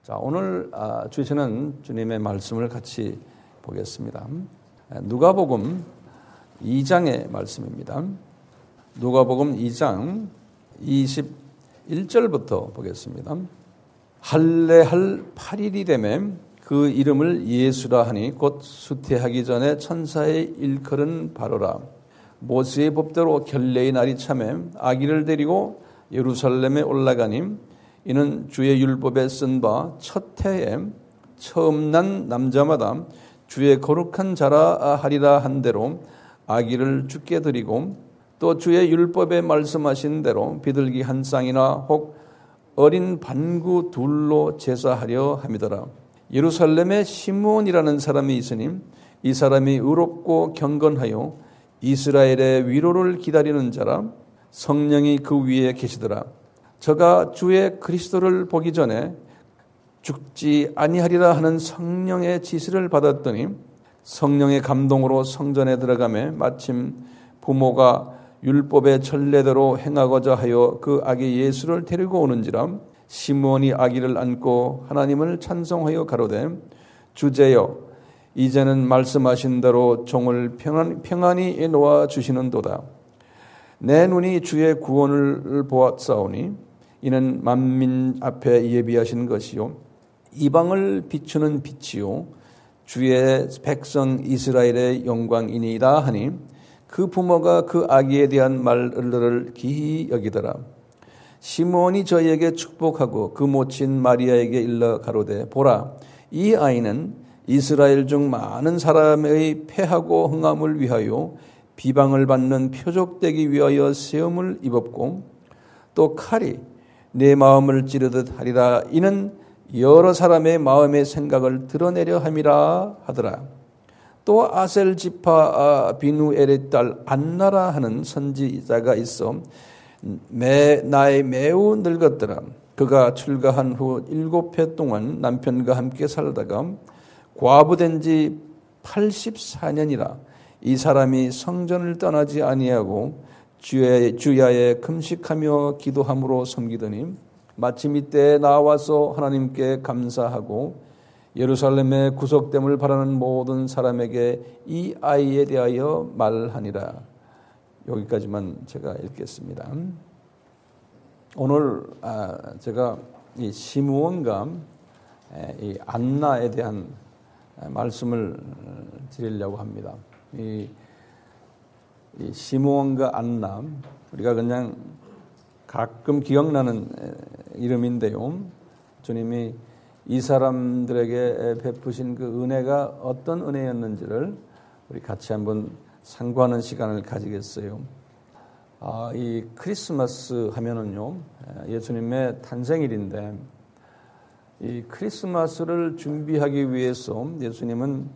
자, 오늘 주시는 주님의 말씀을 같이 보겠습니다. 누가복음 2장의 말씀입니다. 누가복음 2장 21절부터 보겠습니다. 할례할 8일이 되매 그 이름을 예수라 하니 곧 수태하기 전에 천사의 일컬은 바로라. 모세의 법대로 결례의 날이 참에 아기를 데리고 예루살렘에 올라가니 이는 주의 율법에 쓴 바 첫 해에 처음 난 남자마다 주의 거룩한 자라 하리라 한 대로 아기를 주께 드리고 또 주의 율법에 말씀하신 대로 비둘기 한 쌍이나 혹 어린 반구 둘로 제사하려 함이더라. 예루살렘에 시므온이라는 사람이 있으니 이 사람이 의롭고 경건하여 이스라엘의 위로를 기다리는 자라. 성령이 그 위에 계시더라. 저가 주의 그리스도를 보기 전에 죽지 아니하리라 하는 성령의 지시를 받았더니 성령의 감동으로 성전에 들어가매 마침 부모가 율법의 전례대로 행하고자 하여 그 아기 예수를 데리고 오는지라. 시므온이 아기를 안고 하나님을 찬송하여 가로되 주제여 이제는 말씀하신 대로 종을 평안히 놓아 주시는도다. 내 눈이 주의 구원을 보았사오니 이는 만민 앞에 예비하신 것이요 이방을 비추는 빛이요 주의 백성 이스라엘의 영광이니이다 하니 그 부모가 그 아기에 대한 말을 기히 여기더라. 시므온이 저희에게 축복하고 그 모친 마리아에게 일러 가로되 보라 이 아이는 이스라엘 중 많은 사람의 패하고 흥함을 위하여 비방을 받는 표적되기 위하여 세움을 입었고 또 칼이 내 마음을 찌르듯 하리라. 이는 여러 사람의 마음의 생각을 드러내려 함이라 하더라. 또 아셀 지파 비누엘의 딸 안나라 하는 선지자가 있어 나이 매우 늙었더라. 그가 출가한 후 7해 동안 남편과 함께 살다가 과부된 지 84년이라. 이 사람이 성전을 떠나지 아니하고 주야에 금식하며 기도함으로 섬기더니 마침 이때 나와서 하나님께 감사하고 예루살렘의 구속됨을 바라는 모든 사람에게 이 아이에 대하여 말하니라. 여기까지만 제가 읽겠습니다. 오늘 제가 이 시므온과 이 안나에 대한 말씀을 드리려고 합니다. 이 시므온과 안나, 우리가 그냥 가끔 기억나는 이름인데요. 주님이 이 사람들에게 베푸신 그 은혜가 어떤 은혜였는지를 우리 같이 한번 상고하는 시간을 가지겠어요. 이 크리스마스 하면은요, 예수님의 탄생일인데 이 크리스마스를 준비하기 위해서 예수님은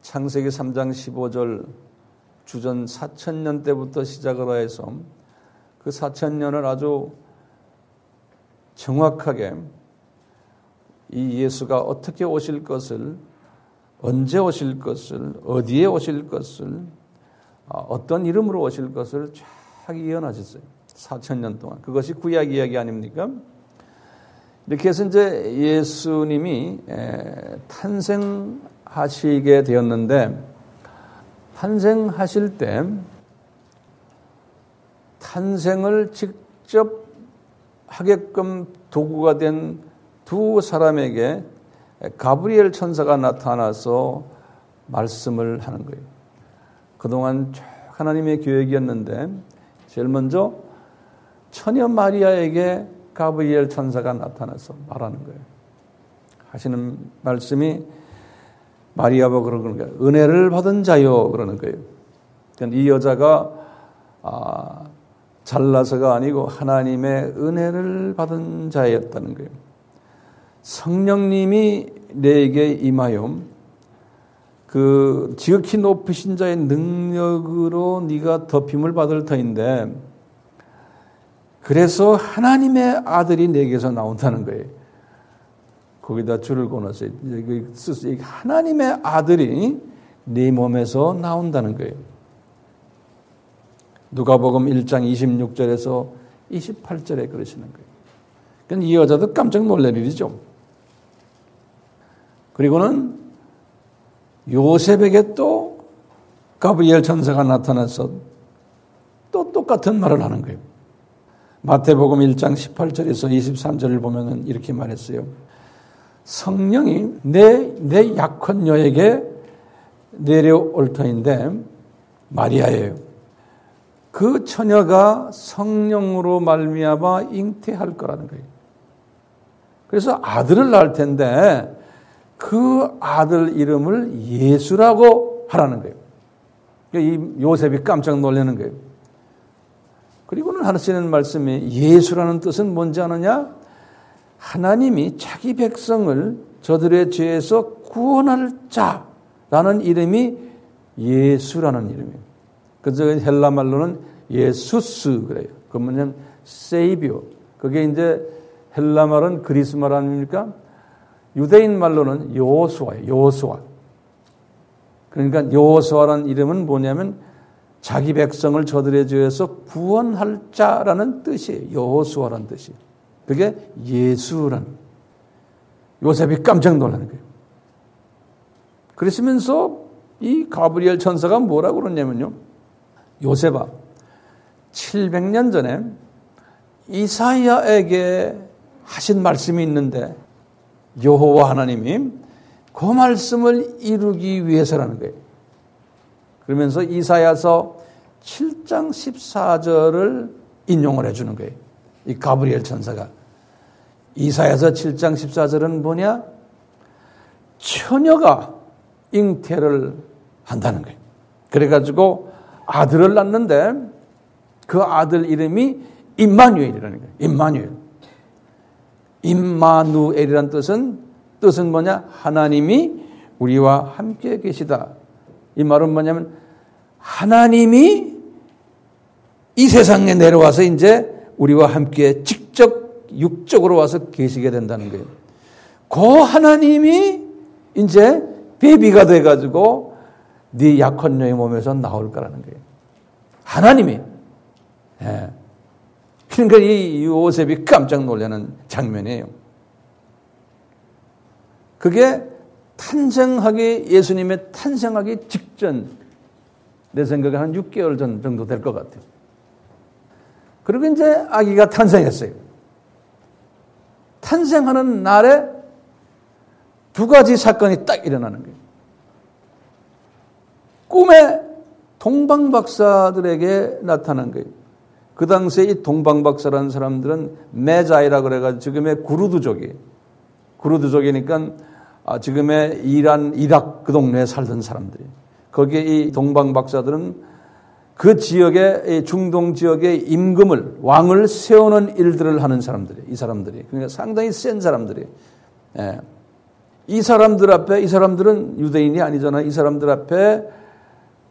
창세기 3장 15절 주전 4,000년 때부터 시작을 해서 그 4,000년을 아주 정확하게 이 예수가 어떻게 오실 것을, 언제 오실 것을, 어디에 오실 것을, 어떤 이름으로 오실 것을 쫙 예언하셨어요. 4,000년 동안. 그것이 구약 이야기 아닙니까? 이렇게 해서 이제 예수님이 탄생하시게 되었는데 탄생하실 때 탄생을 직접 하게끔 도구가 된 두 사람에게 가브리엘 천사가 나타나서 말씀을 하는 거예요. 그동안 쭉 하나님의 계획이었는데 제일 먼저 처녀 마리아에게 가브리엘 천사가 나타나서 말하는 거예요. 하시는 말씀이 마리아가 그러는 거예요. 은혜를 받은 자요 그러는 거예요. 이 여자가 잘나서가 아니고 하나님의 은혜를 받은 자였다는 거예요. 성령님이 내게 임하여 그 지극히 높으신 자의 능력으로 네가 덮임을 받을 터인데 그래서 하나님의 아들이 내게서 나온다는 거예요. 거기다 줄을 끊어서 하나님의 아들이 네 몸에서 나온다는 거예요. 누가복음 1장 26절에서 28절에 그러시는 거예요. 그러니까 이 여자도 깜짝 놀랄 일이죠. 그리고는 요셉에게 또 가브리엘 천사가 나타나서 또 똑같은 말을 하는 거예요. 마태복음 1장 18절에서 23절을 보면 이렇게 말했어요. 성령이 내 약혼 여에게 내려올 터인데 마리아예요. 그 처녀가 성령으로 말미암아 잉태할 거라는 거예요. 그래서 아들을 낳을 텐데 그 아들 이름을 예수라고 하라는 거예요. 이 요셉이 깜짝 놀라는 거예요. 그리고는 하시는 말씀이 예수라는 뜻은 뭔지 아느냐? 하나님이 자기 백성을 저들의 죄에서 구원할 자라는 이름이 예수라는 이름이에요. 그래서 헬라 말로는 예수스 그래요. 그 뭐냐면 세이비오. 그게 이제 헬라 말은 그리스 말 아닙니까? 유대인 말로는 여호수아예요. 여호수아. 그러니까 여호수아라는 이름은 뭐냐면 자기 백성을 저들의 죄에서 구원할 자라는 뜻이에요. 여호수아라는 뜻이에요. 그게 예수라는. 요셉이 깜짝 놀라는 거예요. 그러시면서 이 가브리엘 천사가 뭐라고 그러냐면요. 요셉아, 700년 전에 이사야에게 하신 말씀이 있는데 여호와 하나님이 그 말씀을 이루기 위해서라는 거예요. 그러면서 이사야서 7장 14절을 인용을 해주는 거예요. 이 가브리엘 천사가. 이사야서 7장 14절은 뭐냐? 처녀가 잉태를 한다는 거예요. 그래가지고 아들을 낳는데 그 아들 이름이 임마누엘이라는 거예요. 임마누엘. 임마누엘이라는 뜻은 뭐냐? 하나님이 우리와 함께 계시다. 이 말은 뭐냐면 하나님이 이 세상에 내려와서 이제 우리와 함께 직접 육적으로 와서 계시게 된다는 거예요. 그 하나님이 이제 베비가 돼가지고 네 약혼 여의 몸에서 나올 거라는 거예요. 하나님이. 예. 그러니까 이 요셉이 깜짝 놀라는 장면이에요. 그게 예수님의 탄생하기 직전, 내 생각에 한 6개월 전 정도 될 것 같아요. 그리고 이제 아기가 탄생했어요. 탄생하는 날에 두 가지 사건이 딱 일어나는 거예요. 꿈에 동방박사들에게 나타난 거예요. 그 당시에 이 동방박사라는 사람들은 메자이라 그래가지고 지금의 구르드족이에요. 구르드족이니까 지금의 이란, 이락 그 동네에 살던 사람들이에요. 거기에 이 동방박사들은 그 지역의, 중동 지역의 임금을, 왕을 세우는 일들을 하는 사람들이에요. 이 사람들이. 그러니까 상당히 센 사람들이에요. 예. 이 사람들은 유대인이 아니잖아요. 이 사람들 앞에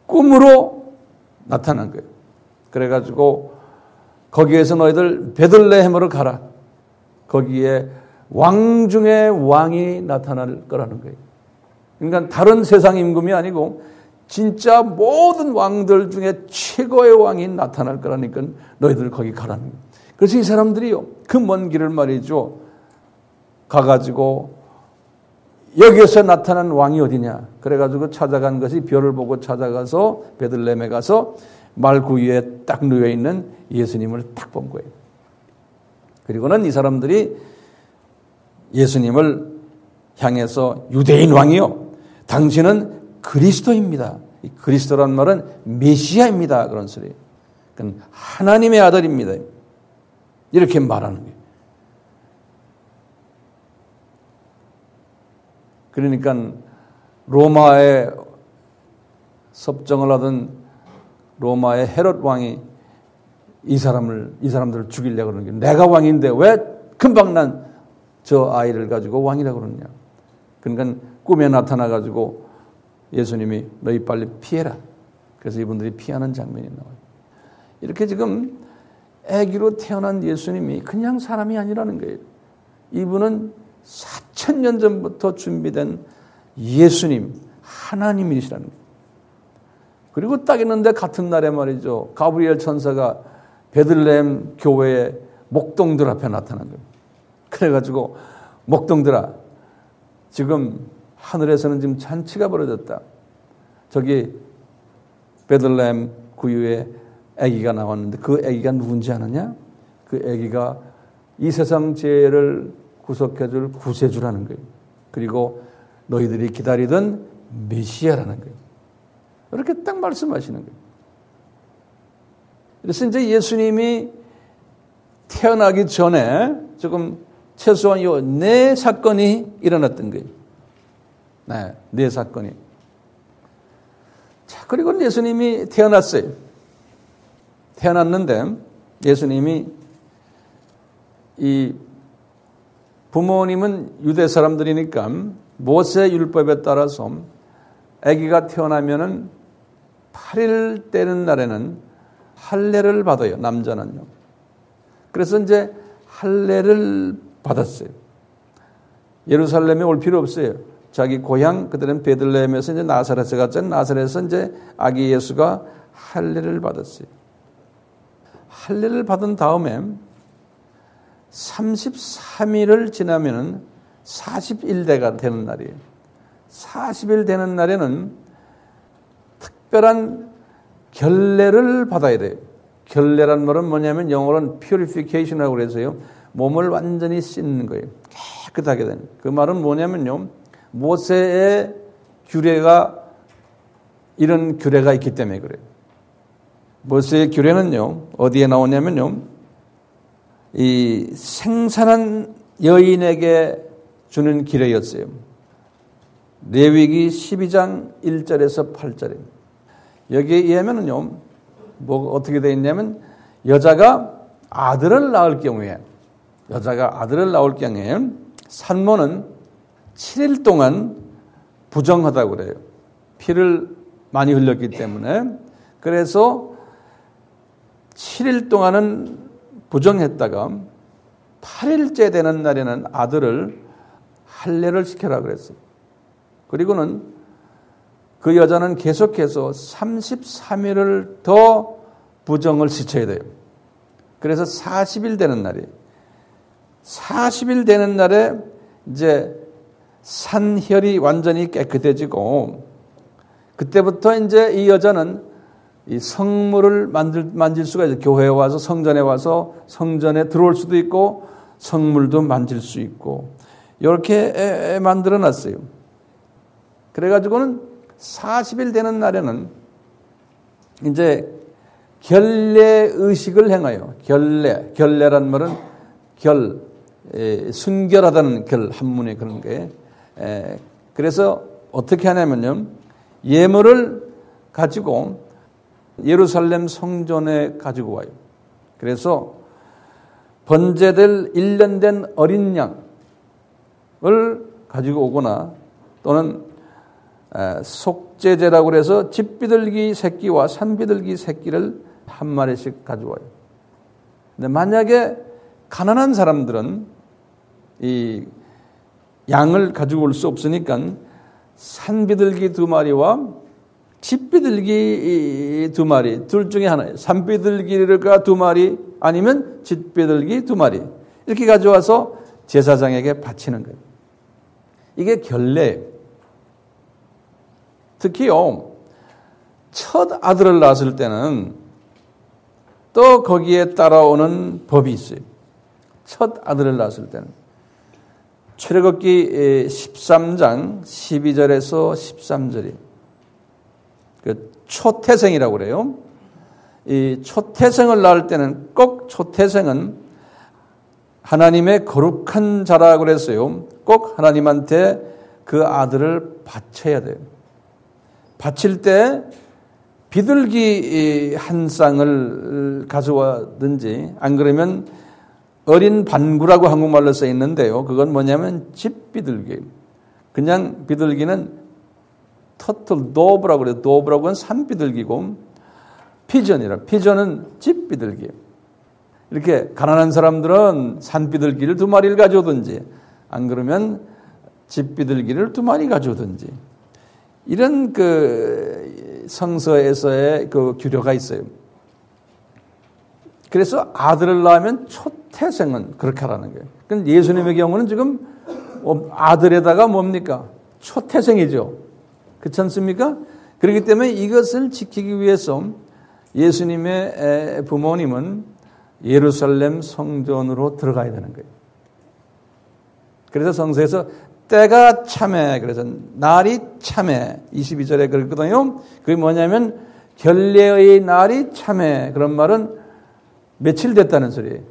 꿈으로 나타난 거예요. 그래가지고 거기에서 너희들 베들레헴으로 가라. 거기에 왕 중에 왕이 나타날 거라는 거예요. 그러니까 다른 세상 임금이 아니고 진짜 모든 왕들 중에 최고의 왕이 나타날 거라니까 너희들 거기 가라는 거예요. 그래서 이 사람들이요, 그 먼 길을 말이죠, 가가지고 여기에서 나타난 왕이 어디냐. 그래가지고 찾아간 것이 별을 보고 찾아가서 베들레헴에 가서 말구 위에 딱 누워있는 예수님을 딱 본 거예요. 그리고는 이 사람들이 예수님을 향해서 유대인 왕이요, 당신은 그리스도입니다. 이 그리스도란 말은 메시아입니다. 그런 소리예요. 그러니까 하나님의 아들입니다. 이렇게 말하는 거예요. 그러니까 로마에 섭정을 하던 로마의 헤롯 왕이 이 사람들을 죽이려고 그러는 게, 내가 왕인데 왜 금방 난 저 아이를 가지고 왕이라고 그러냐. 그러니까 꿈에 나타나가지고 예수님이 너희 빨리 피해라. 그래서 이분들이 피하는 장면이 나와요. 이렇게 지금 아기로 태어난 예수님이 그냥 사람이 아니라는 거예요. 이분은 4,000년 전부터 준비된 예수님, 하나님이시라는 거예요. 그리고 딱 있는데 같은 날에 말이죠, 가브리엘 천사가 베들레헴 교회의 목동들 앞에 나타난 거예요. 그래가지고 목동들아, 지금 하늘에서는 지금 잔치가 벌어졌다. 저기 베들레헴 구유에 아기가 나왔는데 그 아기가 누군지 아느냐? 그 아기가 이 세상 죄를 구속해줄 구세주라는 거예요. 그리고 너희들이 기다리던 메시아라는 거예요. 이렇게 딱 말씀하시는 거예요. 그래서 이제 예수님이 태어나기 전에 조금 최소한 요 네 사건이 일어났던 거예요. 네 사건이. 자, 그리고 예수님이 태어났어요. 태어났는데 예수님이 이 부모님은 유대 사람들이니까 모세 율법에 따라서 아기가 태어나면은 8일 되는 날에는 할례를 받아요. 남자는요. 그래서 이제 할례를 받았어요. 예루살렘에 올 필요 없어요. 자기 고향 그들은 베들레헴에서 이제 나사렛에 갔잖아요. 나사렛에서 이제 아기 예수가 할례를 받았어요. 할례를 받은 다음에 33일을 지나면은 40일대가 되는 날이에요. 40일 되는 날에는 특별한 결례를 받아야 돼요. 결례란 말은 뭐냐면 영어로는 purification이라고 그래서요. 몸을 완전히 씻는 거예요. 깨끗하게 되는. 그 말은 뭐냐면요. 모세의 규례가 이런 규례가 있기 때문에 그래요. 모세의 규례는요. 어디에 나오냐면요. 이 생산한 여인에게 주는 규례였어요. 레위기 12장 1절에서 8절입니다. 여기에 의하면은요. 뭐 어떻게 되어 있냐면 여자가 아들을 낳을 경우에 산모는 7일 동안 부정하다고 그래요. 피를 많이 흘렸기 때문에. 그래서 7일 동안은 부정했다가 8일째 되는 날에는 아들을 할례를 시켜라 그랬어요. 그리고는 그 여자는 계속해서 33일을 더 부정을 지켜야 돼요. 그래서 40일 되는 날이에요. 40일 되는 날에 이제 산혈이 완전히 깨끗해지고 그때부터 이제 이 여자는 이 성물을 만질 수가 있어요. 교회에 와서 성전에 와서 성전에 들어올 수도 있고 성물도 만질 수 있고 이렇게 만들어 놨어요. 그래가지고는 40일 되는 날에는 이제 결례 의식을 행해요. 결례란 말은 순결하다는 결 한문에 그런 게. 그래서 어떻게 하냐면요. 예물을 가지고 예루살렘 성전에 가지고 와요. 그래서 번제될 1년 된 어린 양을 가지고 오거나 또는 속죄제라고 해서 집비둘기 새끼와 산비둘기 새끼를 한 마리씩 가져와요. 근데 만약에 가난한 사람들은 이 양을 가지고 올 수 없으니까 산비둘기 2마리와 집비둘기 2마리 둘 중에 하나예요. 산비둘기가 2마리 아니면 집비둘기 2마리 이렇게 가져와서 제사장에게 바치는 거예요. 이게 결례예요. 특히요, 첫 아들을 낳았을 때는 또 거기에 따라오는 법이 있어요. 첫 아들을 낳았을 때는. 출애굽기 13장 12절에서 13절이 그 초태생이라고 그래요. 이 초태생을 낳을 때는 꼭 초태생은 하나님의 거룩한 자라고 그랬어요. 꼭 하나님한테 그 아들을 바쳐야 돼요. 바칠 때 비둘기 한 쌍을 가져와든지 안 그러면 어린 반구라고 한국말로 써 있는데요. 그건 뭐냐면 집비둘기. 그냥 비둘기는 터틀 도브라고 그래요. 도브라고는 산비둘기고 피전은 집비둘기. 이렇게 가난한 사람들은 산비둘기를 2마리를 가져오든지 안 그러면 집비둘기를 2마리 가져오든지 이런 그 성서에서의 그 규례가 있어요. 그래서 아들을 낳으면 초태생은 그렇게 하라는 거예요. 그런데 예수님의 경우는 지금 아들에다가 뭡니까? 초태생이죠. 그렇지 않습니까? 그렇기 때문에 이것을 지키기 위해서 예수님의 부모님은 예루살렘 성전으로 들어가야 되는 거예요. 그래서 성서에서 때가 참해, 그래서 날이 참해, 22절에 그랬거든요. 그게 뭐냐면 결례의 날이 참해. 그런 말은 며칠 됐다는 소리예요.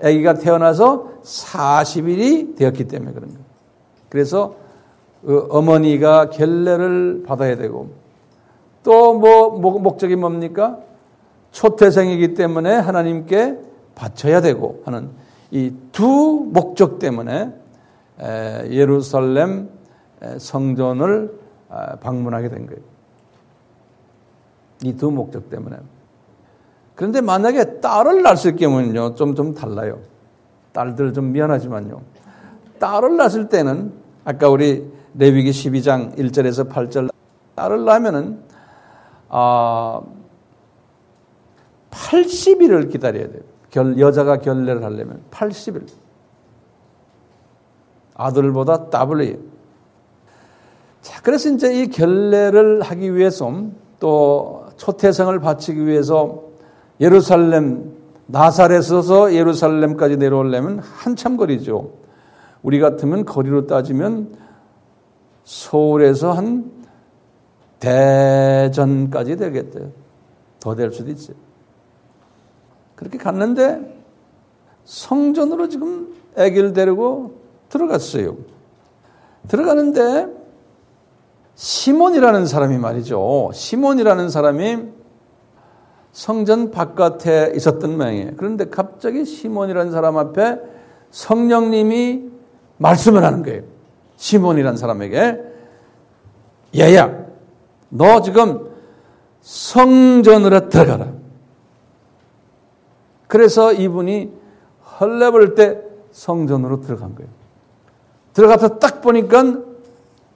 아기가 태어나서 40일이 되었기 때문에 그런 거예요. 그래서 어머니가 결례를 받아야 되고, 또 목적이 뭡니까? 초태생이기 때문에 하나님께 바쳐야 되고 하는 이 두 목적 때문에 예루살렘 성전을 방문하게 된 거예요. 이 두 목적 때문에. 그런데 만약에 딸을 낳았을 경우는요, 좀 달라요. 딸들 좀 미안하지만요. 딸을 낳았을 때는 아까 우리 레위기 12장 1절에서 8절 딸을 낳으면은 80일을 기다려야 돼요. 여자가 결례를 하려면 80일. 아들보다 더블이에요. 자, 그래서 이제 이 결례를 하기 위해서 또 초태생을 바치기 위해서 예루살렘, 나사렛에서 예루살렘까지 내려오려면 한참 거리죠. 우리 같으면 거리로 따지면 서울에서 한 대전까지 되겠대요. 더 될 수도 있어요. 그렇게 갔는데 성전으로 지금 아기를 데리고 들어갔어요. 들어가는데 시몬이라는 사람이 말이죠. 시몬이라는 사람이 성전 바깥에 있었던 모양이에요. 그런데 갑자기 시몬이라는 사람 앞에 성령님이 말씀을 하는 거예요. 시몬이라는 사람에게, 얘야, 너 지금 성전으로 들어가라. 그래서 이분이 헐레벌 때 성전으로 들어간 거예요. 들어가서 딱 보니까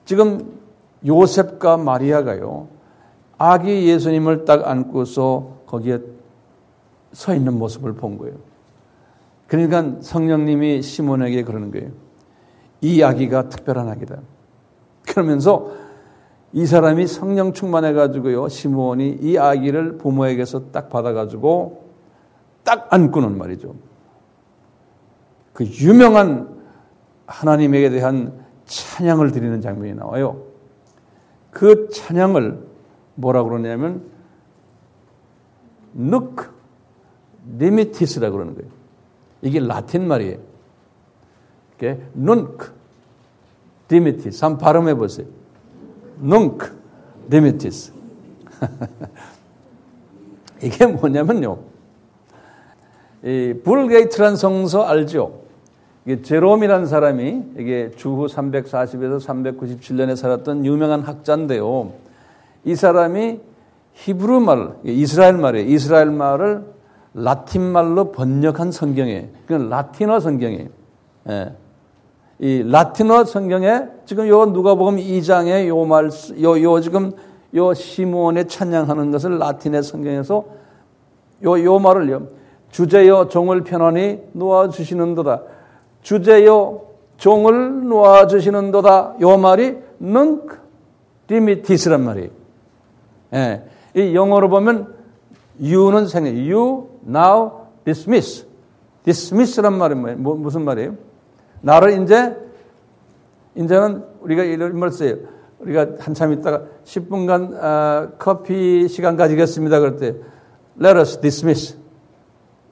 지금 요셉과 마리아가요, 아기 예수님을 딱 안고서 거기에 서 있는 모습을 본 거예요. 그러니까 성령님이 시몬에게 그러는 거예요. 이 아기가 특별한 아기다. 그러면서 이 사람이 성령 충만해가지고요, 시몬이 이 아기를 부모에게서 딱 받아가지고 딱 안고는 말이죠. 그 유명한 하나님에게 대한 찬양을 드리는 장면이 나와요. 그 찬양을 뭐라고 그러냐면 누크 디미티스라고 그러는 거예요. 이게 라틴 말이에요. 이게 눈크 디미티스. 한번 발음해 보세요. 눈크 디미티스. 이게 뭐냐면요, 이 불게이트란 성서 알죠? 이게 제롬이라는 사람이 이게 주후 340에서 397년에 살았던 유명한 학자인데요. 이 사람이 히브리 말, 이스라엘 말이에요. 이스라엘 말을 라틴 말로 번역한 성경이에요. 그건 라틴어 성경이에요. 예. 이 라틴어 성경에 지금 요 누가복음 2장에 요 말, 지금 요 시몬의 찬양하는 것을 라틴의 성경에서 요 말을요, 주제여 종을 편안히 놓아주시는도다. 주제여 종을 놓아주시는도다. 요 말이 nunc dimittis란 말이에요. 예. 이 영어로 보면 you는 생략, you now dismiss. dismiss란 말은 뭐예요? 무슨 말이에요? 나를 이제는 우리가 이런 말 써요. 우리가 한참 있다가 10분간 커피 시간 가지겠습니다. 그럴 때 let us dismiss.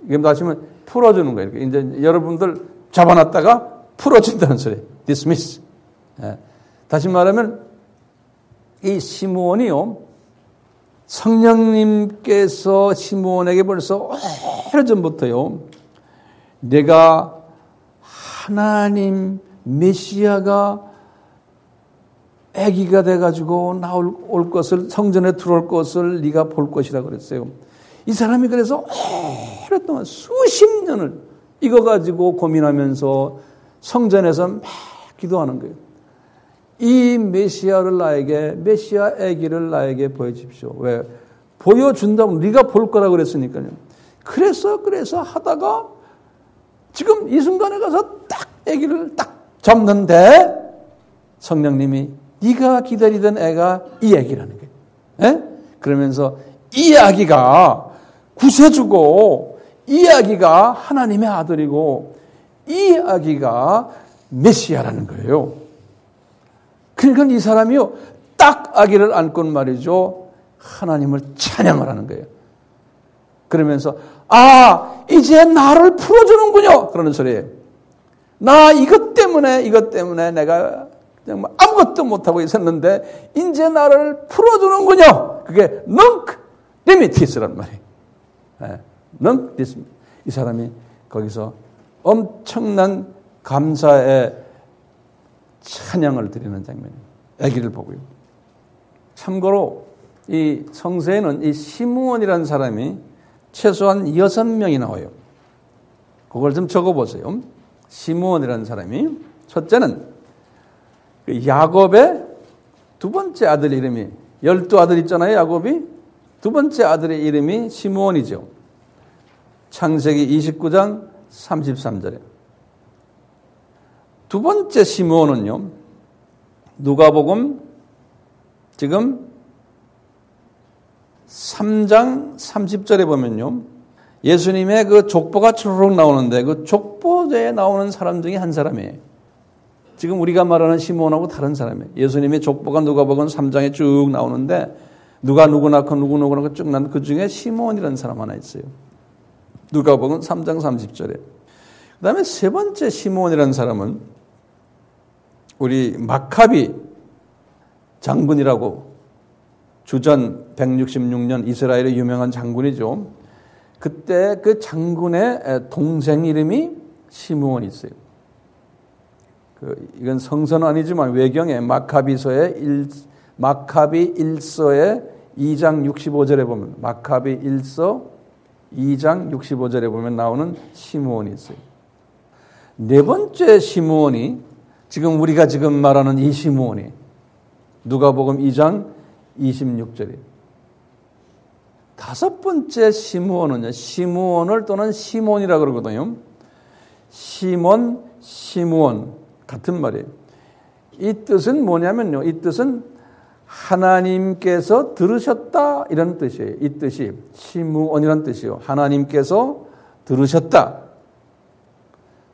이게 다시면 풀어주는 거예요. 이제 여러분들 잡아놨다가 풀어준다는 소리. dismiss. 예. 다시 말하면 이 시몬이요, 성령님께서 시몬에게 벌써 오래전부터요, 내가 하나님 메시아가 아기가 돼가지고 올 것을, 성전에 들어올 것을 네가 볼 것이라고 그랬어요. 이 사람이 그래서 오랫동안 수십 년을 이거 가지고 고민하면서 성전에서 막 기도하는 거예요. 이 메시아를 나에게, 메시아 아기를 나에게 보여주십시오. 왜? 보여준다고 네가 볼 거라고 그랬으니까요. 그래서 하다가 지금 이 순간에 가서 딱 아기를 딱 잡는데 성령님이 네가 기다리던 애가 이 아기라는 거예요. 에? 그러면서 이 아기가 구세주고 이 아기가 하나님의 아들이고 이 아기가 메시아라는 거예요. 그러니까 이 사람이요 딱 아기를 안고 말이죠 하나님을 찬양을 하는 거예요. 그러면서 이제 나를 풀어주는군요 그러는 소리예요. 나 이것 때문에 내가 정말 아무것도 못하고 있었는데 이제 나를 풀어주는군요. 그게 넌크 디미티스란 말이에요. 넌크 디스. 이 사람이 거기서 엄청난 감사의 찬양을 드리는 장면이에요. 아기를 보고요. 참고로 이 성서에는 이 시므온이라는 사람이 최소한 6명이 나와요. 그걸 좀 적어보세요. 시므온이라는 사람이 첫째는 야곱의 두 번째 아들 이름이 12아들 있잖아요. 야곱이 두 번째 아들의 이름이 시므온이죠. 창세기 29장 33절에 두 번째 시므온은요. 누가복음 지금 3장 30절에 보면요. 예수님의 그 족보가 주르륵 나오는데 그 족보에 나오는 사람 중에 한 사람이에요. 지금 우리가 말하는 시므온하고 다른 사람이에요. 예수님의 족보가 누가복음 3장에 쭉 나오는데 누가 누구 낳고 누구 낳고 쭉 나온 그 중에 시므온이라는 사람 하나 있어요. 누가복음 3장 30절에. 그 다음에 세 번째 시므온이라는 사람은 우리 마카비 장군이라고 주전 166년 이스라엘의 유명한 장군이죠. 그때 그 장군의 동생 이름이 시므온이 있어요. 이건 성서는 아니지만 외경에 마카비 1서의 2장 65절에 보면 마카비 1서 2장 65절에 보면 나오는 시므온이 있어요. 네 번째 시므온이 지금 우리가 지금 말하는 이 시므온이 누가복음 2장 26절이에요. 다섯 번째 시므온은요. 시므온을 또는 시몬이라고 그러거든요. 시몬, 시므온 같은 말이에요. 이 뜻은 뭐냐면요. 이 뜻은 하나님께서 들으셨다 이런 뜻이에요. 이 뜻이 시므온이라는 뜻이에요. 하나님께서 들으셨다.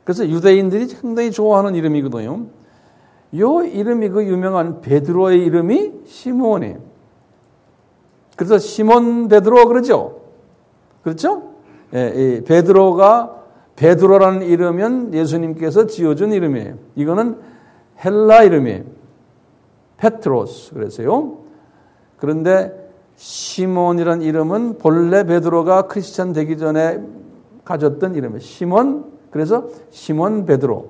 그래서 유대인들이 상당히 좋아하는 이름이거든요. 이 이름이 그 유명한 베드로의 이름이 시므온이에요. 그래서 시몬 베드로 그러죠. 그렇죠? 예, 베드로라는 이름은 예수님께서 지어준 이름이에요. 이거는 헬라 이름이에요. 페트로스 그랬어요. 그런데 시몬이라는 이름은 본래 베드로가 크리스찬 되기 전에 가졌던 이름이에요. 시몬, 그래서 시몬 베드로.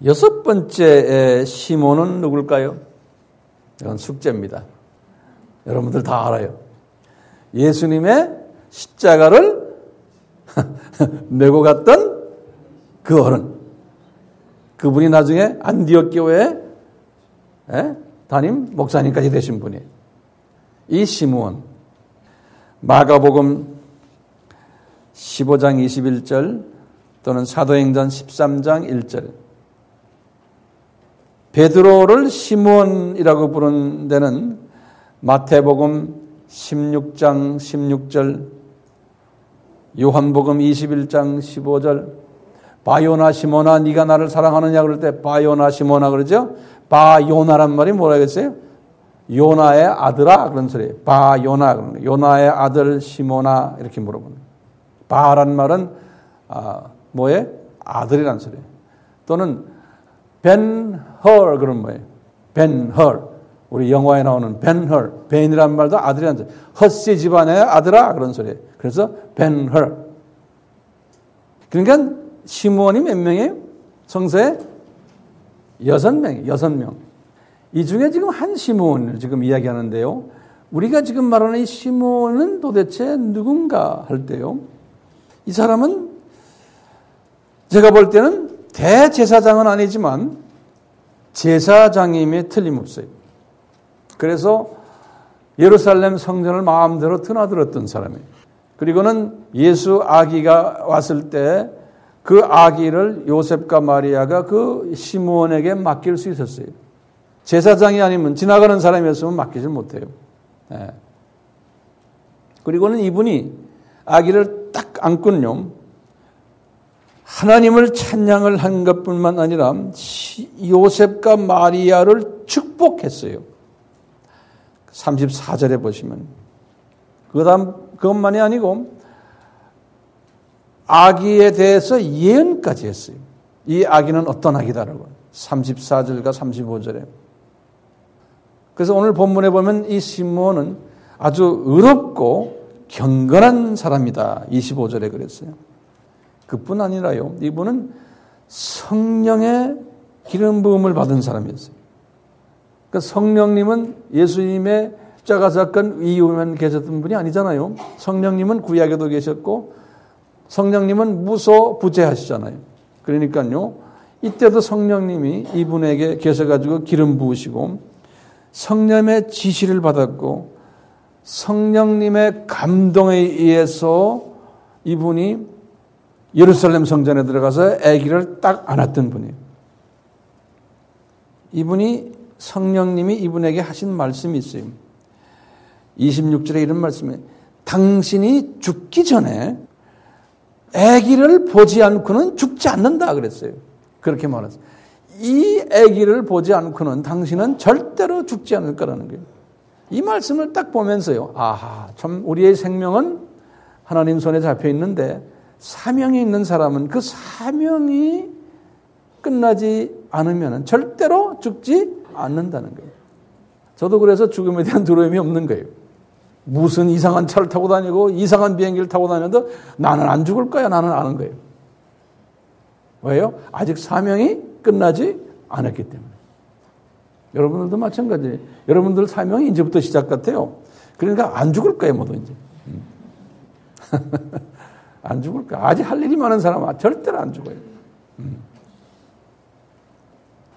여섯 번째 시몬은 누굴까요? 이건 숙제입니다. 여러분들 다 알아요. 예수님의 십자가를 메고 갔던 그 어른. 그분이 나중에 안디옥 교회에 담임 목사님까지 되신 분이에요. 이 시므온. 마가복음 15장 21절 또는 사도행전 13장 1절. 베드로를 시므온이라고 부른 데는 마태복음 16장 16절, 요한복음 21장 15절, 바요나 시모나 네가 나를 사랑하느냐 그럴 때 바요나 시모나 그러죠. 바요나란 말이 뭐라겠어요? 요나의 아들아 그런 소리예요. 바요나, 요나의 아들 시모나 이렇게 물어보는. 바란 말은 뭐예요? 아들이란 소리예요. 또는 벤헐 그런 뭐예요? 벤헐. 우리 영화에 나오는 벤헐, 벤이란 말도 아들이란 소리. 헛씨 집안의 아들아 그런 소리예요. 그래서 벤헐. 그러니까 시므온이 몇 명이에요? 성서에 6명. 이 중에 지금 한 시므온을 지금 이야기하는데요. 우리가 지금 말하는 이 시므온은 도대체 누군가 할 때요. 이 사람은 제가 볼 때는 대제사장은 아니지만 제사장임에 틀림없어요. 그래서 예루살렘 성전을 마음대로 드나들었던 사람이에요. 그리고는 예수 아기가 왔을 때 그 아기를 요셉과 마리아가 그 시므온에게 맡길 수 있었어요. 제사장이 아니면 지나가는 사람이었으면 맡기질 못해요. 예. 그리고는 이분이 아기를 딱 안고는요, 하나님을 찬양을 한 것뿐만 아니라 요셉과 마리아를 축복했어요. 34절에 보시면. 그것만이 아니고 아기에 대해서 예언까지 했어요. 이 아기는 어떤 아기다라고. 34절과 35절에. 그래서 오늘 본문에 보면 이 시므온은 아주 의롭고 경건한 사람이다. 25절에 그랬어요. 그뿐 아니라요. 이분은 성령의 기름 부음을 받은 사람이었어요. 그러니까 성령님은 예수님의 십자가 사건 이후에만 계셨던 분이 아니잖아요. 성령님은 구약에도 계셨고 성령님은 무소부재하시잖아요. 그러니까요. 이때도 성령님이 이분에게 계셔가지고 기름 부으시고 성령의 지시를 받았고 성령님의 감동에 의해서 이분이 예루살렘 성전에 들어가서 아기를 딱 안았던 분이에요. 이분이 성령님이 이분에게 하신 말씀이 있어요. 26절에 이런 말씀이에요. 당신이 죽기 전에 아기를 보지 않고는 죽지 않는다 그랬어요. 그렇게 말했어요. 이 아기를 보지 않고는 당신은 절대로 죽지 않을 거라는 거예요. 이 말씀을 딱 보면서요. 아하, 참 우리의 생명은 하나님 손에 잡혀 있는데 사명이 있는 사람은 그 사명이 끝나지 않으면 절대로 죽지 않는다는 거예요. 저도 그래서 죽음에 대한 두려움이 없는 거예요. 무슨 이상한 차를 타고 다니고 이상한 비행기를 타고 다녀도 나는 안 죽을 거야. 나는 아는 거예요. 왜요? 아직 사명이 끝나지 않았기 때문에. 여러분들도 마찬가지예요. 여러분들 사명이 이제부터 시작 같아요. 그러니까 안 죽을 거예요. 모두 이제. 안 죽을 거야. 아직 할 일이 많은 사람은 절대로 안 죽어요.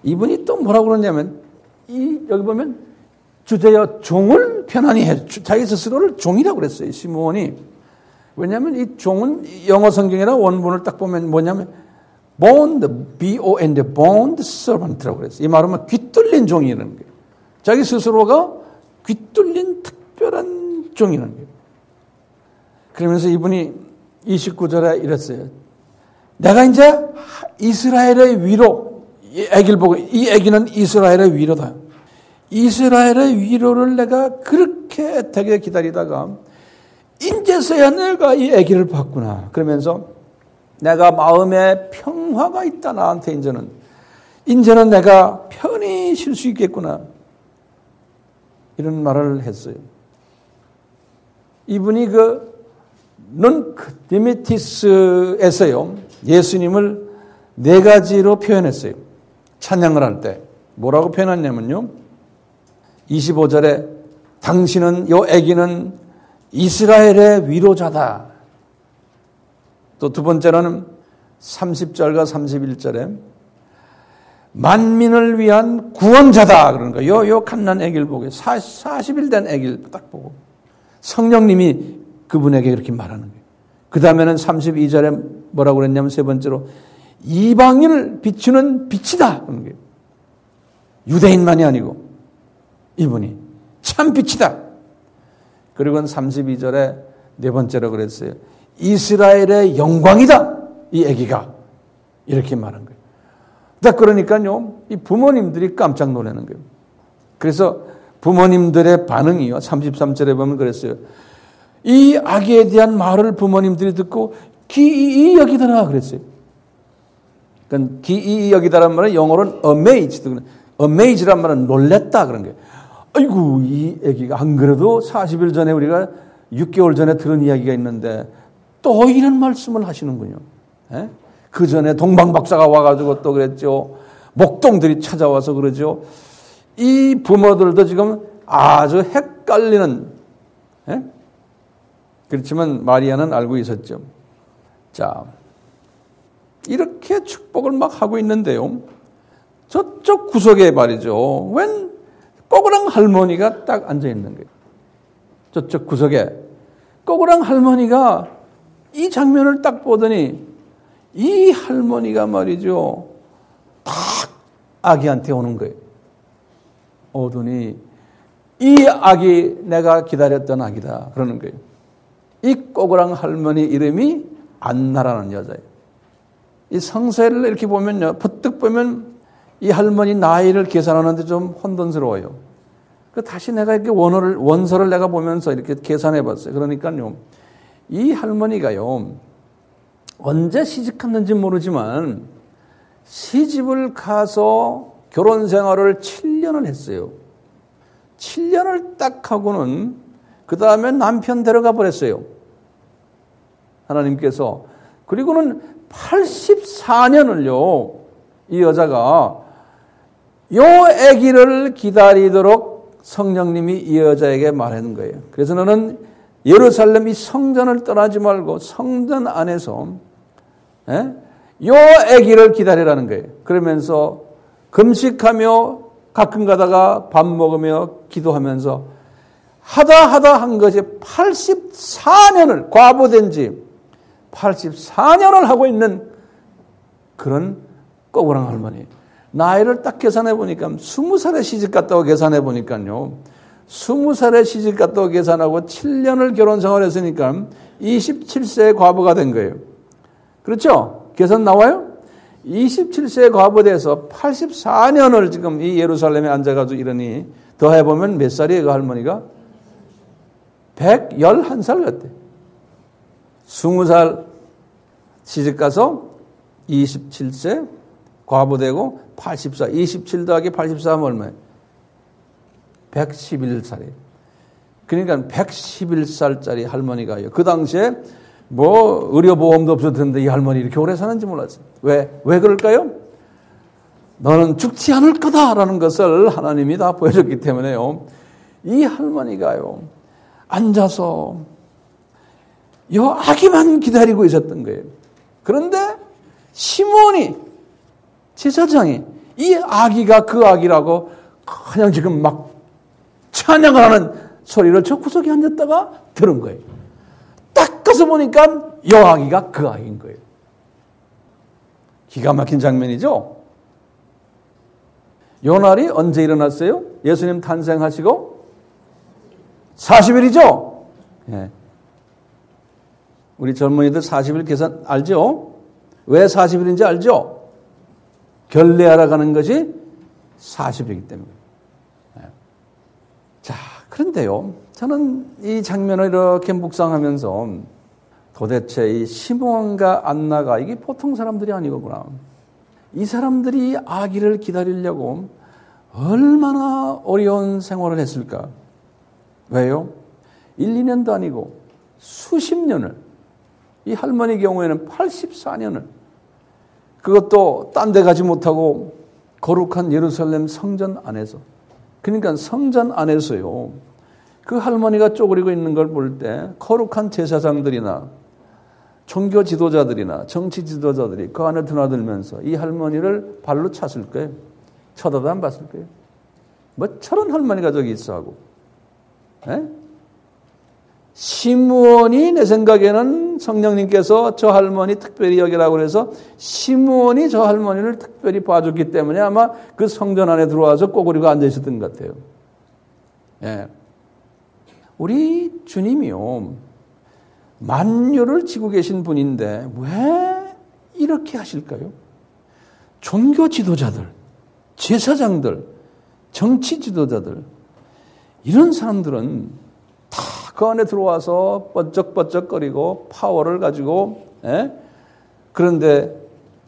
이분이 또 뭐라고 그러냐면 여기 보면 주제여 종을 편안히 해. 자기 스스로를 종이라고 그랬어요. 시므온이. 왜냐하면 이 종은 영어 성경이나 원문을 딱 보면 뭐냐면 bond, B-O-N-D, bond servant라고 그랬어요. 이 말은 귀 뚫린 종이라는 거예요. 자기 스스로가 귀 뚫린 특별한 종이라는 거예요. 그러면서 이분이 29절에 이랬어요. 내가 이제 이스라엘의 위로, 이 아기를 보고 이 아기는 이스라엘의 위로다. 이스라엘의 위로를 내가 그렇게 애타게 기다리다가 인제서야 내가 이 아기를 봤구나. 그러면서 내가 마음에 평화가 있다. 나한테 이제는 내가 편히 쉴 수 있겠구나. 이런 말을 했어요. 이분이 디미티스에서요 예수님을 네 가지로 표현했어요. 찬양을 할 때 뭐라고 표현했냐면요. 25절에 당신은 요 아기는 이스라엘의 위로자다. 또 두 번째로는 30절과 31절에 만민을 위한 구원자다. 그러는 거예요. 요 갓난 아기를 보고 40일 된 아기를 딱 보고 성령님이 그분에게 그렇게 말하는 거예요. 그 다음에는 32절에 뭐라고 그랬냐면 세 번째로 이방인을 비추는 빛이다. 그러는 거예요. 유대인만이 아니고 이분이 참 빛이다. 그리고 32절에 네 번째로 그랬어요. 이스라엘의 영광이다. 이 아기가 이렇게 말한 거예요. 그러니까요, 이 부모님들이 깜짝 놀라는 거예요. 그래서 부모님들의 반응이요. 33절에 보면 그랬어요. 이 아기에 대한 말을 부모님들이 듣고 기이이 여기더라 그랬어요. 그러니까 기이이 여기다란 말은 영어로는 amaze란 말은 놀랬다 그런 거예요. 아이고, 이 아기가 안 그래도 40일 전에 우리가 6개월 전에 들은 이야기가 있는데 또 이런 말씀을 하시는군요. 예? 그 전에 동방박사가 와가지고 또 그랬죠. 목동들이 찾아와서 그러죠. 이 부모들도 지금 아주 헷갈리는, 예? 그렇지만 마리아는 알고 있었죠. 자, 이렇게 축복을 막 하고 있는데요. 저쪽 구석에 말이죠. 웬 꼬그랑 할머니가 딱 앉아 있는 거예요. 저쪽 구석에 꼬그랑 할머니가 이 장면을 딱 보더니 이 할머니가 말이죠. 딱 아기한테 오는 거예요. 오더니 이 아기 내가 기다렸던 아기다 그러는 거예요. 이 꼬그랑 할머니 이름이 안나라는 여자예요. 이 성서를 이렇게 보면요. 퍼뜩 보면 이 할머니 나이를 계산하는데 좀 혼돈스러워요. 그 다시 내가 이렇게 원서를 내가 보면서 이렇게 계산해 봤어요. 그러니까요. 이 할머니가요. 언제 시집갔는지 모르지만 시집을 가서 결혼 생활을 7년을 했어요. 7년을 딱 하고는 그 다음에 남편 데려가 버렸어요. 하나님께서. 그리고는 84년을요. 이 여자가 요 아기를 기다리도록 성령님이 이 여자에게 말하는 거예요. 그래서 너는 예루살렘 이 성전을 떠나지 말고 성전 안에서 요 아기를 기다리라는 거예요. 그러면서 금식하며 가끔 가다가 밥 먹으며 기도하면서 하다 한 것이 84년을 과부된 지 84년을 하고 있는 그런 꼬부랑 할머니. 나이를 딱 계산해 보니까 20살에 시집 갔다고 계산해 보니까요. 20살에 시집 갔다고 계산하고 7년을 결혼 생활했으니까 27세의 과부가 된 거예요. 그렇죠? 계산 나와요? 27세의 과부돼서 84년을 지금 이 예루살렘에 앉아가지고 이러니 더해보면 몇 살이에요? 그 할머니가? 111살 같대. 20살 시집가서 27세 과부되고 84, 27 더하기 84 하면 얼마예요? 111살이에요. 그러니까 111살짜리 할머니가요. 그 당시에 뭐 의료보험도 없었는데 이 할머니 이렇게 오래 사는지 몰랐어요. 왜 그럴까요? 너는 죽지 않을 거다라는 것을 하나님이 다 보여줬기 때문에요. 이 할머니가요. 앉아서 이 아기만 기다리고 있었던 거예요. 그런데 시몬이 제사장이 이 아기가 그 아기라고 그냥 지금 막 찬양을 하는 소리를 저 구석에 앉았다가 들은 거예요. 딱 가서 보니까 이 아기가 그 아기인 거예요. 기가 막힌 장면이죠. 요 날이 언제 일어났어요? 예수님 탄생하시고 40일이죠? 예. 우리 젊은이들 40일 계산 알죠? 왜 40일인지 알죠? 결례하러 가는 것이 40일이기 때문에. 자, 그런데요. 저는 이 장면을 이렇게 묵상하면서 도대체 이 시몬과 안나가 이게 보통 사람들이 아니구나. 이 사람들이 아기를 기다리려고 얼마나 어려운 생활을 했을까? 왜요? 1, 2년도 아니고 수십 년을, 이 할머니 경우에는 84년을, 그것도 딴 데 가지 못하고 거룩한 예루살렘 성전 안에서, 그러니까 성전 안에서요, 그 할머니가 쪼그리고 있는 걸 볼 때 거룩한 제사장들이나 종교 지도자들이나 정치 지도자들이 그 안에 드나들면서 이 할머니를 발로 찼을 거예요. 쳐다도 안 봤을 거예요. 뭐 저런 할머니가 저기 있어 하고. 에? 시므온이 내 생각에는 성령님께서 저 할머니 특별히 여기라고 해서 시므온이 저 할머니를 특별히 봐줬기 때문에 아마 그 성전 안에 들어와서 꼬그리고 앉아 있었던 것 같아요. 예. 우리 주님이요, 만유를 지고 계신 분인데 왜 이렇게 하실까요? 종교 지도자들, 제사장들, 정치 지도자들, 이런 사람들은 다 그 안에 들어와서 번쩍번쩍거리고 파워를 가지고, 그런데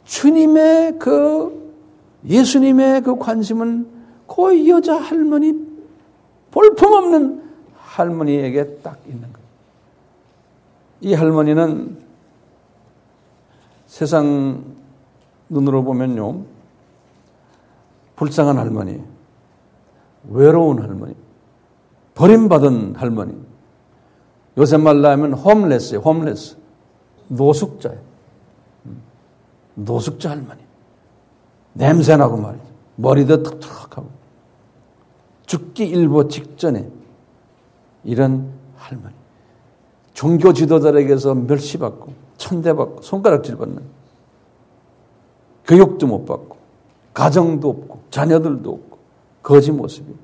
주님의 예수님의 그 관심은 그 여자 할머니, 볼품없는 할머니에게 딱 있는 거예요. 이 할머니는 세상 눈으로 보면요, 불쌍한 할머니, 외로운 할머니, 버림받은 할머니, 요새 말로 하면 홈레스예요. 홈레스. 노숙자예요. 노숙자 할머니. 냄새나고 말이죠. 머리도 툭툭하고. 죽기 일보 직전에 이런 할머니. 종교 지도자에게서 멸시받고 천대받고 손가락질 받는 교육도 못 받고 가정도 없고 자녀들도 없고 거지 모습이에요.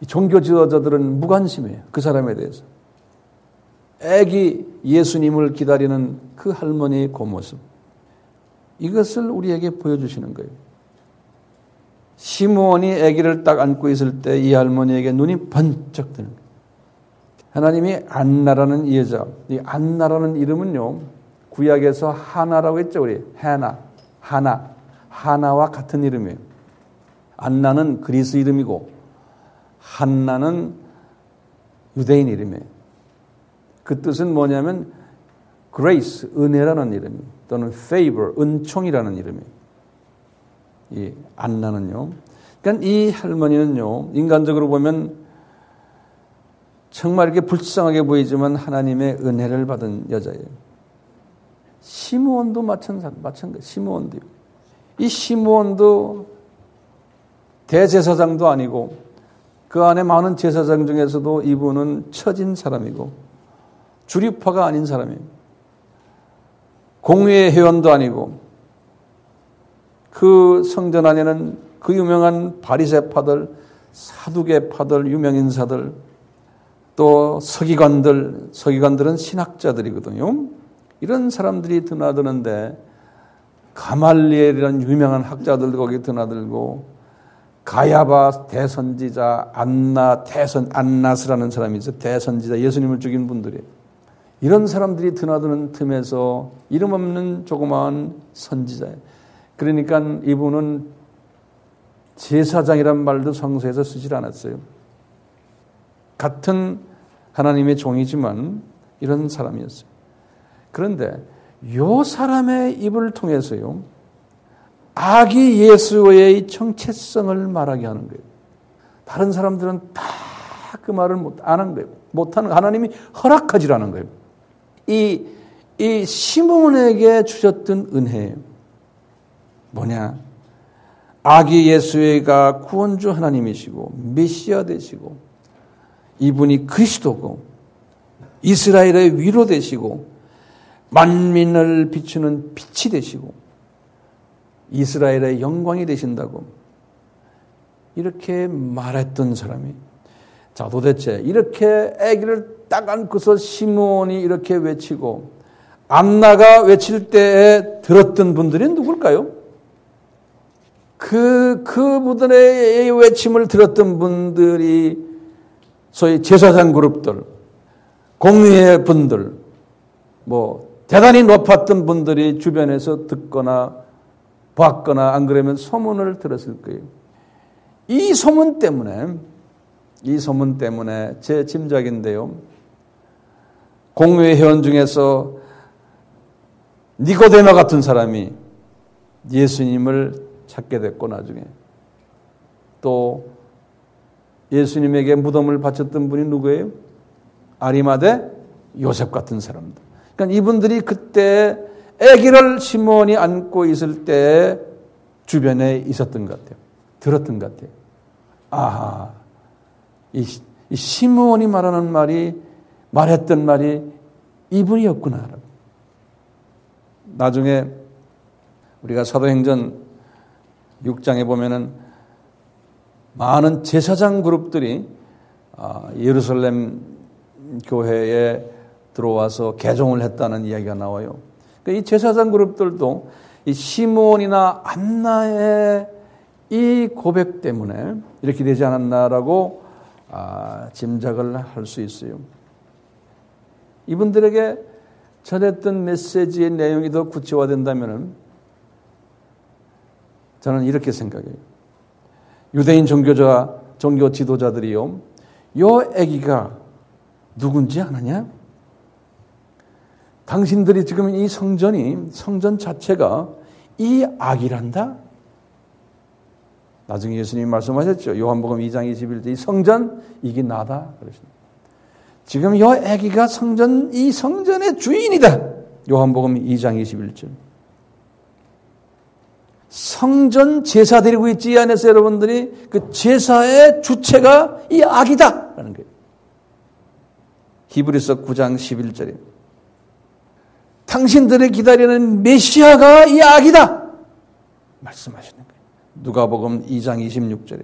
종교 지도자들은 무관심해요. 그 사람에 대해서. 애기 예수님을 기다리는 그 할머니의 그 모습. 이것을 우리에게 보여주시는 거예요. 시므온이 아기를 딱 안고 있을 때 이 할머니에게 눈이 번쩍 뜨는 거예요. 하나님이 안나라는 이 여자, 이 안나라는 이름은요, 구약에서 하나라고 했죠, 우리. 하나와 같은 이름이에요. 안나는 그리스 이름이고, 한나는 유대인 이름이에요. 그 뜻은 뭐냐면, grace, 은혜라는 이름이에요. 또는 favor, 은총이라는 이름이에요. 이 안나는요. 그러니까 이 할머니는요, 인간적으로 보면 정말 이렇게 불쌍하게 보이지만 하나님의 은혜를 받은 여자예요. 시므온도 마찬가지. 시므온도요. 이 시므온도 대제사장도 아니고 그 안에 많은 제사장 중에서도 이분은 처진 사람이고 주류파가 아닌 사람이에요. 공회의 회원도 아니고 그 성전 안에는 그 유명한 바리새파들, 사두개파들, 유명인사들, 또 서기관들은 신학자들이거든요. 이런 사람들이 드나드는데 가말리엘이라는 유명한 학자들도 거기 드나들고 가야바 대선지자, 안나스라는 사람이 있어요. 대선지자, 예수님을 죽인 분들이. 이런 사람들이 드나드는 틈에서 이름 없는 조그마한 선지자예요. 그러니까 이분은 제사장이란 말도 성서에서 쓰질 않았어요. 같은 하나님의 종이지만 이런 사람이었어요. 그런데 이 사람의 입을 통해서요, 아기 예수의 정체성을 말하게 하는 거예요. 다른 사람들은 다 그 말을 안 한 거예요. 못하는, 하나님이 허락하지 않은 거예요. 이 시므온에게 주셨던 은혜예요. 뭐냐? 아기 예수가 구원주 하나님이시고 메시아 되시고 이분이 그리스도고 이스라엘의 위로 되시고 만민을 비추는 빛이 되시고 이스라엘의 영광이 되신다고 이렇게 말했던 사람이, 자 도대체 이렇게 아기를 딱 안고서 시므온이 이렇게 외치고 안나가 외칠 때에 들었던 분들이 누굴까요? 그분들의 외침을 들었던 분들이 소위 제사장 그룹들, 공의회 분들, 대단히 높았던 분들이 주변에서 듣거나 봤거나 안 그러면 소문을 들었을 거예요. 이 소문 때문에 제 짐작인데요. 공의회 회원 중에서 니고데모 같은 사람이 예수님을 찾게 됐고 나중에 또 예수님에게 무덤을 바쳤던 분이 누구예요? 아리마대 요셉 같은 사람들. 그러니까 이분들이 그때 아기를 시므온이 안고 있을 때 주변에 있었던 것 같아요. 들었던 것 같아요. 아하, 이 시므온이 말했던 말이 이분이었구나. 나중에 우리가 사도행전 6장에 보면은 많은 제사장 그룹들이 예루살렘 교회에 들어와서 개종을 했다는 이야기가 나와요. 그러니까 이 제사장 그룹들도 이 시므온이나 안나의 이 고백 때문에 이렇게 되지 않았나라고 짐작을 할 수 있어요. 이분들에게 전했던 메시지의 내용이 더 구체화된다면 저는 이렇게 생각해요. 유대인 종교 지도자들이요, 요 아기가 누군지 아느냐? 당신들이 지금 이 성전 자체가 이 아기란다? 나중에 예수님이 말씀하셨죠. 요한복음 2장 21절, 이 성전, 이게 나다. 그러십니다. 지금 요 아기가 이 성전의 주인이다. 요한복음 2장 21절. 성전 제사 드리고 있지 않아서 여러분들이 그 제사의 주체가 이 아기다 라는 거예요. 히브리서 9장 11절에 당신들이 기다리는 메시아가 이 아기다. 말씀하시는 거예요. 누가복음 2장 26절에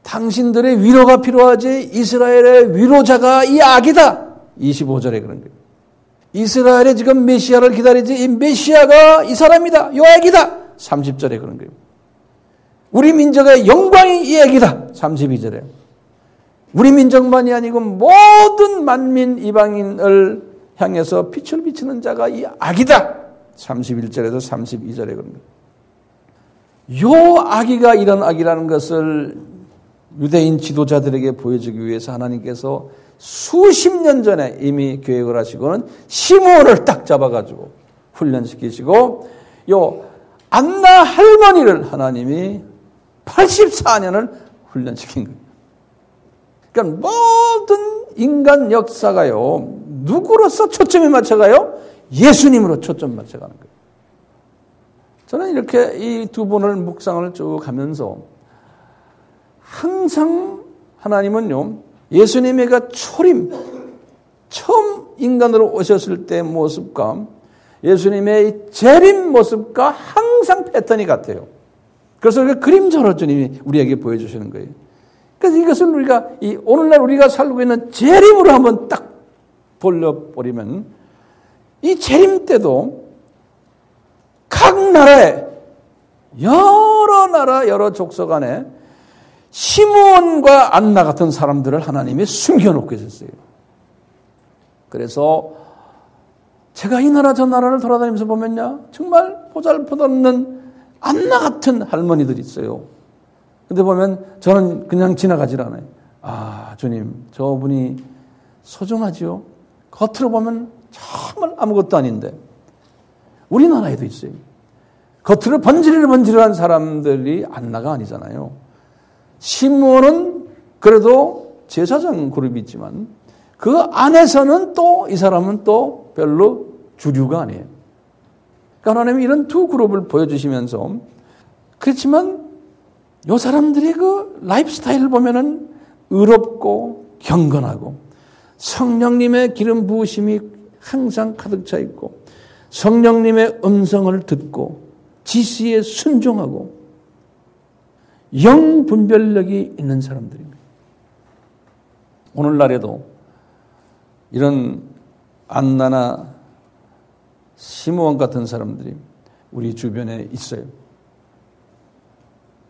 당신들의 위로가 필요하지 이스라엘의 위로자가 이 악이다. 25절에 그런 거예요. 이스라엘이 지금 메시아를 기다리지 이 메시아가 이 사람이다. 요 악이다. 30절에 그런 거예요. 우리 민족의 영광이 이 악이다. 32절에 우리 민족만이 아니고 모든 만민 이방인을 향해서 빛을 비치는 자가 이 악이다. 31절에서 32절에 그런 거예요. 요 악이가 이런 악이라는 것을 유대인 지도자들에게 보여주기 위해서 하나님께서 수십 년 전에 이미 계획을 하시고는 시므온을 딱 잡아가지고 훈련시키시고 요 안나 할머니를 하나님이 84년을 훈련시킨 거예요. 그러니까 모든 인간 역사가요. 누구로서 초점이 맞춰가요? 예수님으로 초점 맞춰가는 거예요. 저는 이렇게 이 두 분을 묵상을 쭉 하면서 항상 하나님은요, 예수님의가 처음 인간으로 오셨을 때 모습과 예수님의 재림 모습과 항상 패턴이 같아요. 그래서 우리가 그림자로 주님이 우리에게 보여주시는 거예요. 그래서 이것을 우리가 오늘날 우리가 살고 있는 재림으로 한번 딱 돌려버리면 이 재림 때도 각 나라에 여러 나라 여러 족속 안에 시므온과 안나 같은 사람들을 하나님이 숨겨놓고 있었어요. 그래서 제가 이 나라 저 나라를 돌아다니면서 보면요 정말 보잘것없는 안나 같은 할머니들이 있어요. 근데 보면 저는 그냥 지나가질 않아요. 아 주님 저분이 소중하지요. 겉으로 보면 정말 아무것도 아닌데 우리나라에도 있어요. 겉으로 번지르르한 사람들이 안나가 아니잖아요. 시므온은 그래도 제사장 그룹이 있지만 그 안에서는 또 이 사람은 또 별로 주류가 아니에요. 그러니까 하나님이 이런 두 그룹을 보여주시면서 그렇지만 이 사람들의 그 라이프 스타일을 보면은 의롭고 경건하고 성령님의 기름 부으심이 항상 가득 차 있고 성령님의 음성을 듣고 지시에 순종하고 영 분별력이 있는 사람들입니다. 오늘날에도 이런 안나나 시므온 같은 사람들이 우리 주변에 있어요.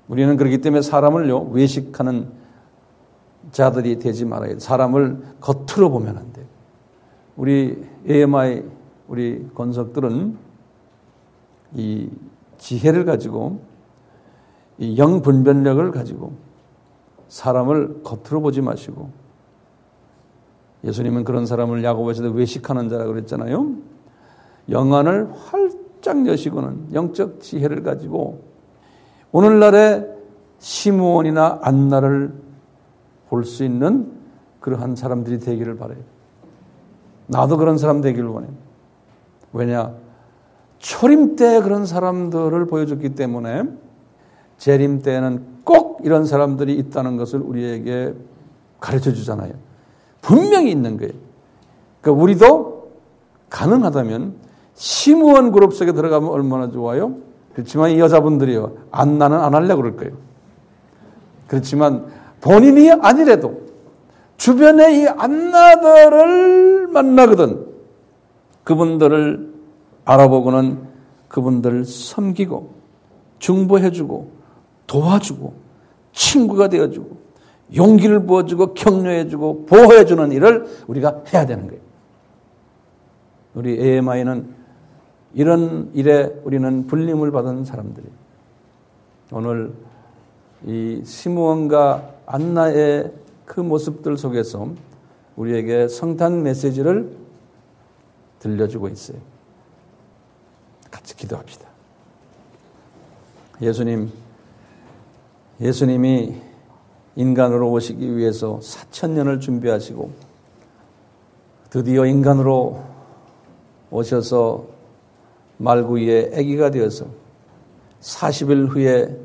우리는 그렇기 때문에 사람을요 외식하는 자들이 되지 말아야 돼요. 사람을 겉으로 보면 안 돼요. 우리 AMI 우리 권석들은 이 지혜를 가지고 이 영분별력을 가지고 사람을 겉으로 보지 마시고 예수님은 그런 사람을 야고보서도 외식하는 자라고 그랬잖아요. 영안을 활짝 여시고는 영적 지혜를 가지고 오늘날의 시므온이나 안나를 볼 수 있는 그러한 사람들이 되기를 바라요. 나도 그런 사람 되기를 원해요. 왜냐? 초림 때 그런 사람들을 보여줬기 때문에 재림 때에는 꼭 이런 사람들이 있다는 것을 우리에게 가르쳐 주잖아요. 분명히 있는 거예요. 그러니까 우리도 가능하다면 시므온 그룹 속에 들어가면 얼마나 좋아요? 그렇지만 이 여자분들이요. 안나는 안 하려고 그럴 거예요. 그렇지만 본인이 아니래도 주변에 이 안나들을 만나거든 그분들을 알아보고는 그분들을 섬기고 중보해주고 도와주고 친구가 되어주고 용기를 부어주고 격려해주고 보호해주는 일을 우리가 해야 되는 거예요. 우리 AMI는 이런 일에 우리는 불림을 받은 사람들이에요. 오늘 이 시므온과 안나의 그 모습들 속에서 우리에게 성탄 메시지를 들려주고 있어요. 같이 기도합시다. 예수님이 인간으로 오시기 위해서 4,000년을 준비하시고 드디어 인간으로 오셔서 말구 위에 아기가 되어서 40일 후에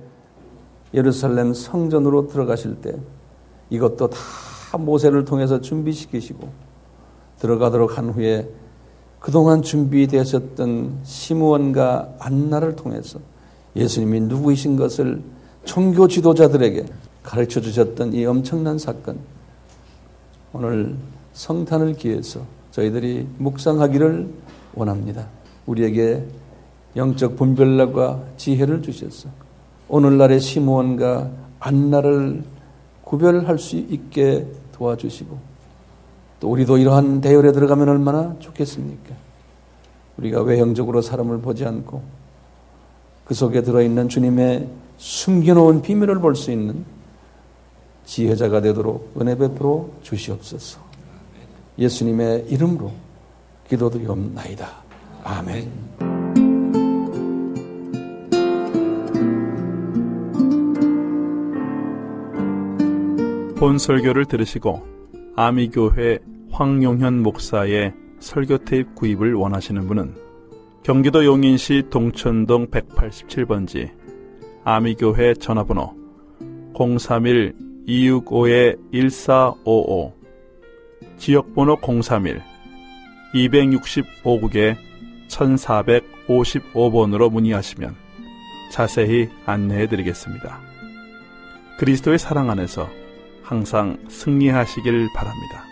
예루살렘 성전으로 들어가실 때 이것도 다 모세를 통해서 준비시키시고 들어가도록 한 후에 그동안 준비되셨던 시므온과 안나를 통해서 예수님이 누구이신 것을 종교 지도자들에게 가르쳐 주셨던 이 엄청난 사건, 오늘 성탄을 기해서 저희들이 묵상하기를 원합니다. 우리에게 영적 분별력과 지혜를 주셔서 오늘날의 시므온과 안나를 구별할 수 있게 도와주시고, 또 우리도 이러한 대열에 들어가면 얼마나 좋겠습니까? 우리가 외형적으로 사람을 보지 않고 그 속에 들어있는 주님의 숨겨놓은 비밀을 볼 수 있는 지혜자가 되도록 은혜 베풀어 주시옵소서. 예수님의 이름으로 기도드리옵나이다. 아멘. 본 설교를 들으시고 아미교회 황용현 목사의 설교 테이프 구입을 원하시는 분은 경기도 용인시 동천동 187번지 아미교회 전화번호 031-265-1455 지역번호 031-265국에 1455번으로 문의하시면 자세히 안내해 드리겠습니다. 그리스도의 사랑 안에서 항상 승리하시길 바랍니다.